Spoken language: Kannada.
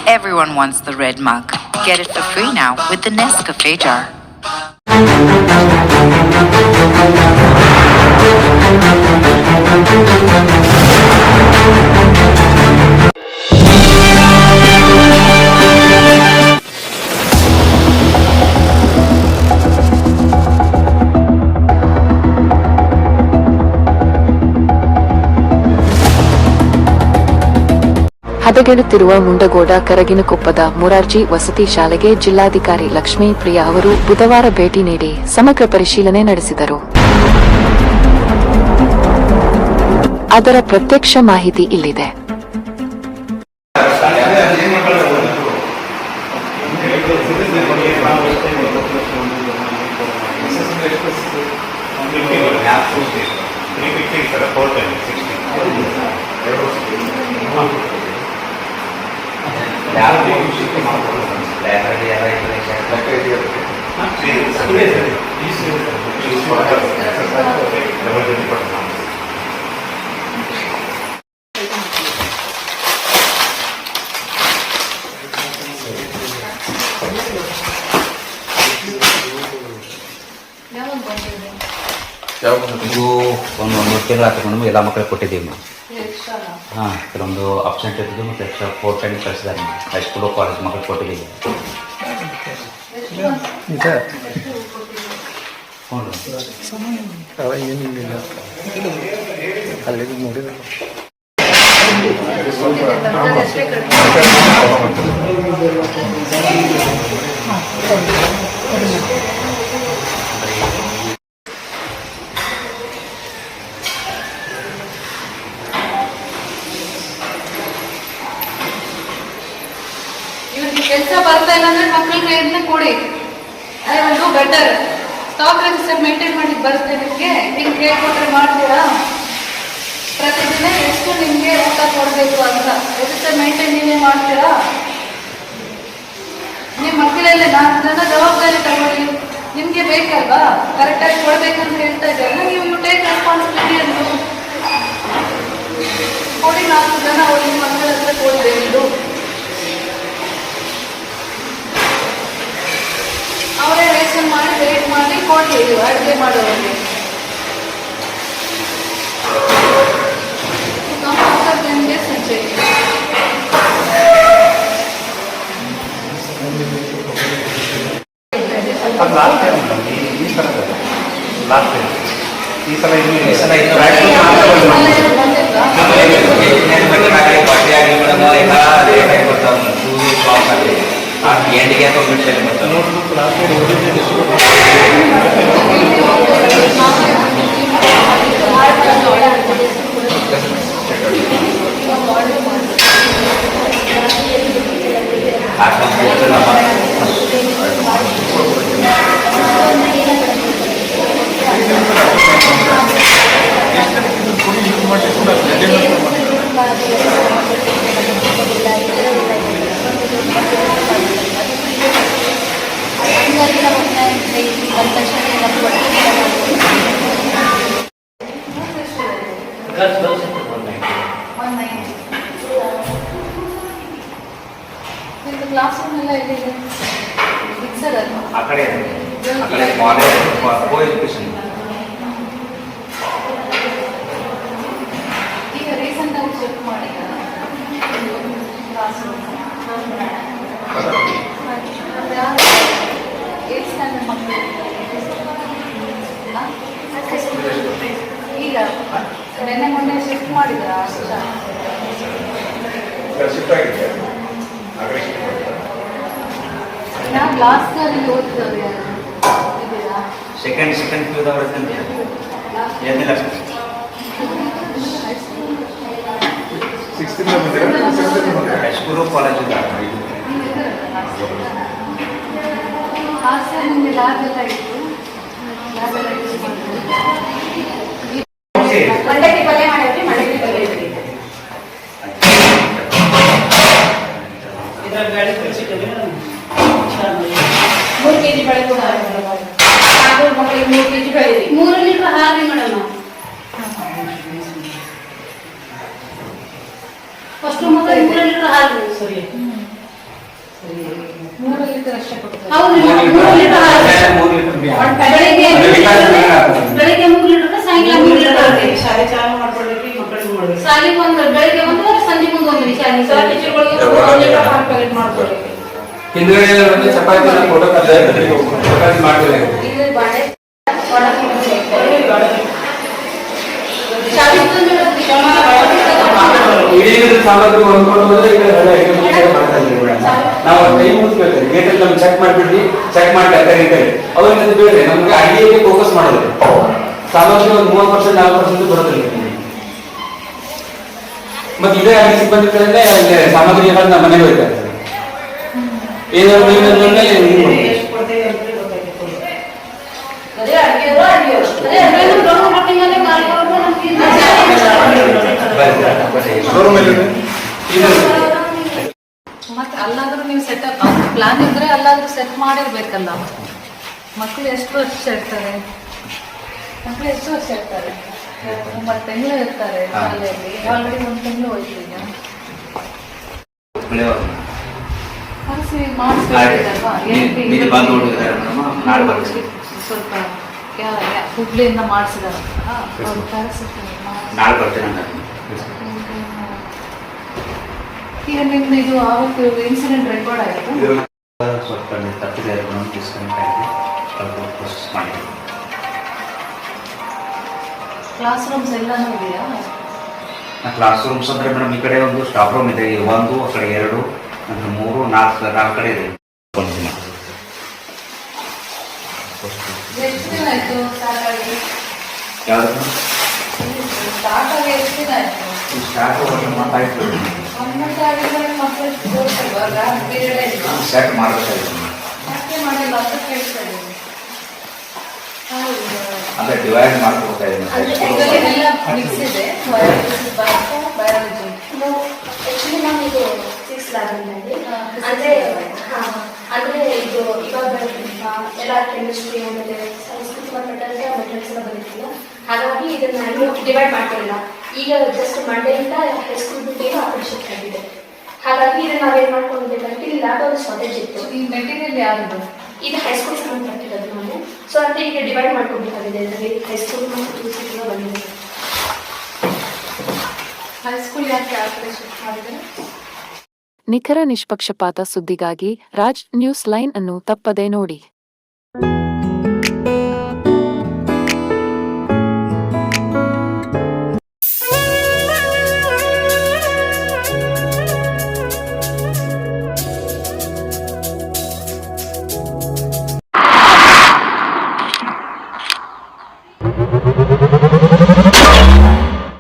Everyone wants the red mug. Get it for free now with the Nescafe jar. ಹದಗೆಡುತ್ತಿರುವ Mundgod ಕರಗಿನಕೊಪ್ಪದ Morarji ವಸತಿ ಶಾಲೆಗೆ ಜಿಲ್ಲಾಧಿಕಾರಿ ಲಕ್ಷ್ಮೀ ಪ್ರಿಯಾ ಅವರು ಬುಧವಾರ ಭೇಟಿ ನೀಡಿ ಸಮಗ್ರ ಪರಿಶೀಲನೆ ನಡೆಸಿದರು. ಅದರ ಪ್ರತ್ಯಕ್ಷ ಮಾಹಿತಿ ಇಲ್ಲಿದೆ. ಇದು ಒಂದು 3 ತಿಂಗಳು ಹಾಕೊಂಡು ಎಲ್ಲ ಮಕ್ಕಳಿಗೆ ಕೊಟ್ಟಿದ್ದೀವಿ. ಹಾಂ, ಕೆಲವೊಂದು ಅಬ್ಸೆಂಟ್ ಇರ್ತಿದ್ದು ಮತ್ತು ಎಕ್ಸ್ಟ್ರಾ 4 ಟೈಮ್ ಕಳಿಸಿದ್ದಾರೆ. ಹೈಸ್ಕೂಲು ಕಾಲೇಜ್ ಮಕ್ಕಳಿಗೆ ಕೊಟ್ಟಿದ್ದೀವಿ. ಏನಿಲ್ಲ ಅಲ್ಲಿ ನೋಡಿದ ಕೆಲಸ ಬರ್ತಾ ಇಲ್ಲ ಅಂದ್ರೆ ಮಕ್ಕಳ ಕೈಯಿಂದ ಕೊಡಿ. ಅದೇ ಒಂದು ಬೆಟರ್ ಸ್ಟಾಕ್ ರಿಜಿಸ್ಟರ್ ಮೇಂಟೈನ್ ಮಾಡಿ ಬರುತ್ತೆ. ನಿಮ್ಗೆ ಹೇಳ್ಕೊಟ್ರೆ ಮಾಡ್ತೀರಾ? ಪ್ರತಿದಿನ ಎಷ್ಟು ನಿಮ್ಗೆ ಊಟ ಕೊಡಬೇಕು ಅಂತ ರಿಜಿಸ್ಟರ್ ಮೇಂಟೈನ್ ನೀವೇ ಮಾಡ್ತೀರಾ? ನಿಮ್ಮ ಮಕ್ಕಳಲ್ಲಿ 4 ಜನ ಜವಾಬ್ದಾರಿ ತಗೊಳ್ಳಿ. ನಿಮ್ಗೆ ಬೇಕಲ್ವಾ ಕರೆಕ್ಟಾಗಿ ಕೊಡ್ಬೇಕಂತ ಹೇಳ್ತಾ ಇದ್ದಾರೆ. ನೀವು ಟೇಕ್ ರೆಸ್ಪಾನ್ಸಿಬಿಲಿಟಿ ಅಂತ ಕೊಡಿ. 4 ಜನ ನಿಮ್ಮ ಮಕ್ಕಳ ಹತ್ರ ಕೊಡಬೇಕು. ಅವರೇ ರೇಷನ್ ಮಾಡಿ ವೇಟ್ ಮಾಡಿ ಕೊಡ್ತೀವಿ ಅಡುಗೆ ಮಾಡೋರಿಗೆ. ನಿಮಗೆ ಸಂಚೆ ಎಂಡಿಗೆ ತೊಗೊಂಡ್ಬಿಡ್ತೇನೆ ಮತ್ತು ಕ್ಲಾಸ್ ರೂಮ್ ಎಲ್ಲ ಇದೆ ಫಿಕ್ಸರ್ ಅಲ್ವಾ? ಆ ಕಡೆ ಕೋ ಎಜುಕೇಶನ್. ಈಗ ರೀಸೆಂಟ್ ಆಗಿ ಚೆಕ್ ಮಾಡಿ ಕ್ಲಾಸ್ ರೂಮ್ 8th ಸ್ಟ್ಯಾಂಡರ್ಡ್ ಮಕ್ಕಳು ಈಗ ನೆನ್ನೆ ಮೊನ್ನೆ ಶಿಫ್ಟ್ ಮಾಡಿದ್ರ? ನಾವು ಲಾಸ್ಟ್ ಅಲ್ಲಿ ಓದಿದವ್ರು ಯಾರು ಇದ್ದೀರಾ? ಸೆಕೆಂಡ್ ಪಿಯುದವ್ರು ಏನಿಲ್ಲ ಹೈಸ್ಕೂಲು ಕಾಲೇಜು ಹಾಸ್ಟೆಲ್ ನಿಮಗೆ ಲ್ಯಾಬ್ ಎಲ್ಲ ಇತ್ತು. ಮಂಡಕ್ಕಿ ಪಲ್ಯ ಮಾಡಿದ್ರಿ? ಮಂಡಕ್ಕಿ ಪಲ್ಯ ಇದ್ರಿ 3 kg ಬೆಳೆ ಕೂಡ ಮಕ್ಕಳಿಗೆ 3 ಲೀಟರ್ ಅಷ್ಟೇ ಕೊಡ್ತಾರೆ. ಬೆಳಿಗ್ಗೆ 3 ಲೀಟರ್ ಸಾಯಂಕಾಲ 3 ಲೀಟರ್ ಶಾಲೆ ಚಾಲು ಮಾಡ್ಕೊಳ್ಳಿಕ್ಕೆ ಮಕ್ಕಳಿಗೆ ಮಾಡ್ಬೇಕು. ಸಾಲಿಗೆ ಒಂದು ಬೆಳಿಗ್ಗೆ ಒಂದು ಸಂಜೆ ಮುಂದೆ ಒಂದು ಶಾಲೆ ಸರ್ ಟೀಚರ್ಗಳಿಗೆ 1 ಲೀಟರ್ ಹಾಲು ಪ್ಯಾಕೆಟ್ ಮಾಡ್ಕೊಳ್ಳಿ. ಹಿಂದ್ಗಡೆ ಒಂದು ಚಪಾತಿ ಫೋಟೋ ಚಪಾತಿ ಮಾಡ್ತಾರೆ. ಇದು ಬಾಳೆ ಶಾಲೆ ಇಡೀ ಸಾಮಗ್ರಿ ಹೊಂದ್ಕೊಂಡು ಹೋದ್ರೆ ಈ ಕಡೆ ಹೊಳೆ ಮಾಡ್ತಾ ಇದ್ದೀವಿ. ನಾವು ಟೈಮ್ ಮುಗಿಸ್ಬೇಕು. ಗೇಟಲ್ಲಿ ನಮ್ಗೆ ಚೆಕ್ ಮಾಡಿಬಿಡ್ರಿ, ಚೆಕ್ ಮಾಡಿ ಕರೀತಾರೆ. ಅವ್ರಿಗೆ ಬೇಡ್ರಿ ನಮ್ಗೆ ಅಡಿಗೆಗೆ ಫೋಕಸ್ ಮಾಡೋದು. ಸಾಮಗ್ರಿ ಒಂದು 30% 40% ಬರೋದಿಲ್ಲ. ಮತ್ತೆ ಇದೇ ಅಡಿಗೆ ಸಿಬ್ಬಂದಿ ಕಡೆಯಿಂದ ಸಾಮಗ್ರಿ ಎಲ್ಲ ನಮ್ಮ ಮನೆಗೆ ಹೋಗ್ತಾ ಇರ್ತಾರೆ. ಏನಾದ್ರು ಎಷ್ಟು ಕೊಡ್ತೇವೆ ಅಂತ ಗೊತ್ತಾಗಿತ್ತು. ಅದೇ ಅಡಿಗೆದು ಅದೇ ಅಡಿಗೆದು ಡೌನ್ ಮಾರ್ಕೆಟಿಂಗಲ್ಲೇ ಮಾಡ್ಕೊಂಡು ನಮ್ಗೆ ಮತ್ತೆ ಅಲ್ಲಾದ್ರೂ ನೀವು ಸೆಟಪ್ ಪ್ಲಾನ್ ಇದ್ರೆ ಅಲ್ಲಾದ್ರೂ ಸೆಟ್ ಮಾಡಿರ್ಬೇಕಲ್ಲ. ಮಕ್ಕಳು ಎಷ್ಟು ವರ್ಷ ಇರ್ತಾರೆ? ಮಕ್ಕಳು ಎಷ್ಟು ವರ್ಷ ಇರ್ತಾರೆ? 9 ತಿಂಗಳು ಇರ್ತಾರೆ ಶಾಲೆಯಲ್ಲಿ. ಆಲ್ರೆಡಿ 1 ತಿಂಗಳು ಹೋಯ್ತು ಈಗ. ಕರೆಸಿ ಮಾಡಿಸ್ಬೇಕಲ್ವಾ? ಸ್ವಲ್ಪ ಹುಬ್ಳಿಯಿಂದ ಮಾಡಿಸಿದಾರ ನಾಳೆ ಬರ್ತೀನಿ. ಈಗ ನಿಮ್ದು ಇದು ಆವತ್ತು ಇನ್ಸಿಡೆಂಟ್ ರೆಕಾರ್ಡ್ ಆಯಿತು. ಸ್ವಲ್ಪ ತಪ್ಪಿದೆ ಡಿಸ್ಕನೆಕ್ಟ್ ಆಗಿದೆ, ಸ್ವಲ್ಪ ಪ್ರೊಸೆಸ್ ಮಾಡಿದೆ. ಕ್ಲಾಸ್ ರೂಮ್ಸ್ ಎಲ್ಲನೂ ಇದೆಯಾ? ಕ್ಲಾಸ್ ರೂಮ್ಸ್ ಅಂದರೆ ಮೇಡಮ್ ಈ ಕಡೆ ಒಂದು ಸ್ಟಾಫ್ ರೂಮ್ ಇದೆ, 1 ಆ ಕಡೆ 2 ಅಂದರೆ 3 4 ಕಡೆ ಇದೆ. ಎಷ್ಟು ದಿನ ಆಯಿತು ಸ್ಟಾರ್ಟ್ ಆಗಿ? ಯಾವುದು ಸ್ಟಾರ್ಟ್ ಆಗಿ ಎಷ್ಟು ದಿನ ಆಯಿತು? ಸ್ಟಾರ್ಟ್ ಆಯಿತು. 1 ಮಂತ್ ಆಗಿದ್ರೆ ಮಕ್ಕಳು ತೋರಿಸಲ್ವಾಗ ಪೀರಿಯಡ್ ಇಲ್ವಾ? ಸೆಟ್ ಮಾಡಬೇಕಾಗಿತ್ತು ಯಾಕೆ ಮಾಡಿಲ್ಲ ಅಂತ ಕೇಳ್ತಾ ಇದ್ದೀನಿ. ಅಂದರೆ ಡಿವೈಡ್ ಮಾಡ್ಕೊಳ್ತಾ ಇದ್ದೀನಿ. ಎಲ್ಲ ಮಿಕ್ಸ್ ಇದೆ, ಬಯಾಲಜಿ. ಆಕ್ಚುಲಿ ನಾನು ಇದು 6th ಲ್ಯಾಬಲ್ಲಿ ಅಂದರೆ ಅಂದರೆ ಇದು ಇವಾಗ ಎಲ್ಲ ಕೆಮಿಸ್ಟ್ರಿ ಆಮೇಲೆ ಸೈನ್ಸ್ಗೆ ಸಂಬಂಧಪಟ್ಟಂತೆ ಮೆಟೀರಿಯಲ್ಸ್ ಎಲ್ಲ ಬಂದಿರ್ತಿಲ್ಲ. ಹಾಗಾಗಿ ಇದನ್ನ ಇನ್ನೂ ಡಿವೈಡ್ ಮಾಡ್ಕೊಳ್ಳಿಲ್ಲ. ಈಗ ಜಸ್ಟ್ ಮಂಡೆಯಿಂದ ಹೈಸ್ಕೂಲ್ ಬಿಟ್ಟು ಆ ಕಡೆ ಶಿಫ್ಟ್ ಆಗಿದೆ. ಹಾಗಾಗಿ ಇದನ್ನ ನಾವೇನು ಮಾಡ್ಕೊಂಡಿದ್ದೇವೆ, ಇಲ್ಲಿ ಲ್ಯಾಬ್ ಒಂದು ಶಾರ್ಟೇಜ್ ಇತ್ತು. ಈ ಮೆಟೀರಿಯಲ್ ಯಾವುದು? ಇದು ಹೈಸ್ಕೂಲ್ ಸಂಬಂಧಪಟ್ಟಿರೋದು ನಾನು. ಸೊ ಅಂತ ಈಗ ಡಿವೈಡ್ ಮಾಡ್ಕೊಬೇಕಾಗಿದೆ. ಅದರಲ್ಲಿ ಹೈಸ್ಕೂಲ್ ಮತ್ತು ಟ್ಯೂಷನ್ ಬಂದಿದೆ. ಹೈಸ್ಕೂಲ್ ಯಾಕೆ ಆ ಕಡೆ ಶಿಫ್ಟ್ ಮಾಡಿದರೆ? ನಿಖರ ನಿಷ್ಪಕ್ಷಪಾತ ಸುದ್ದಿಗಾಗಿ ರಾಜ್ ನ್ಯೂಸ್ ಲೈನ್ ಅನ್ನು ತಪ್ಪದೇ ನೋಡಿ.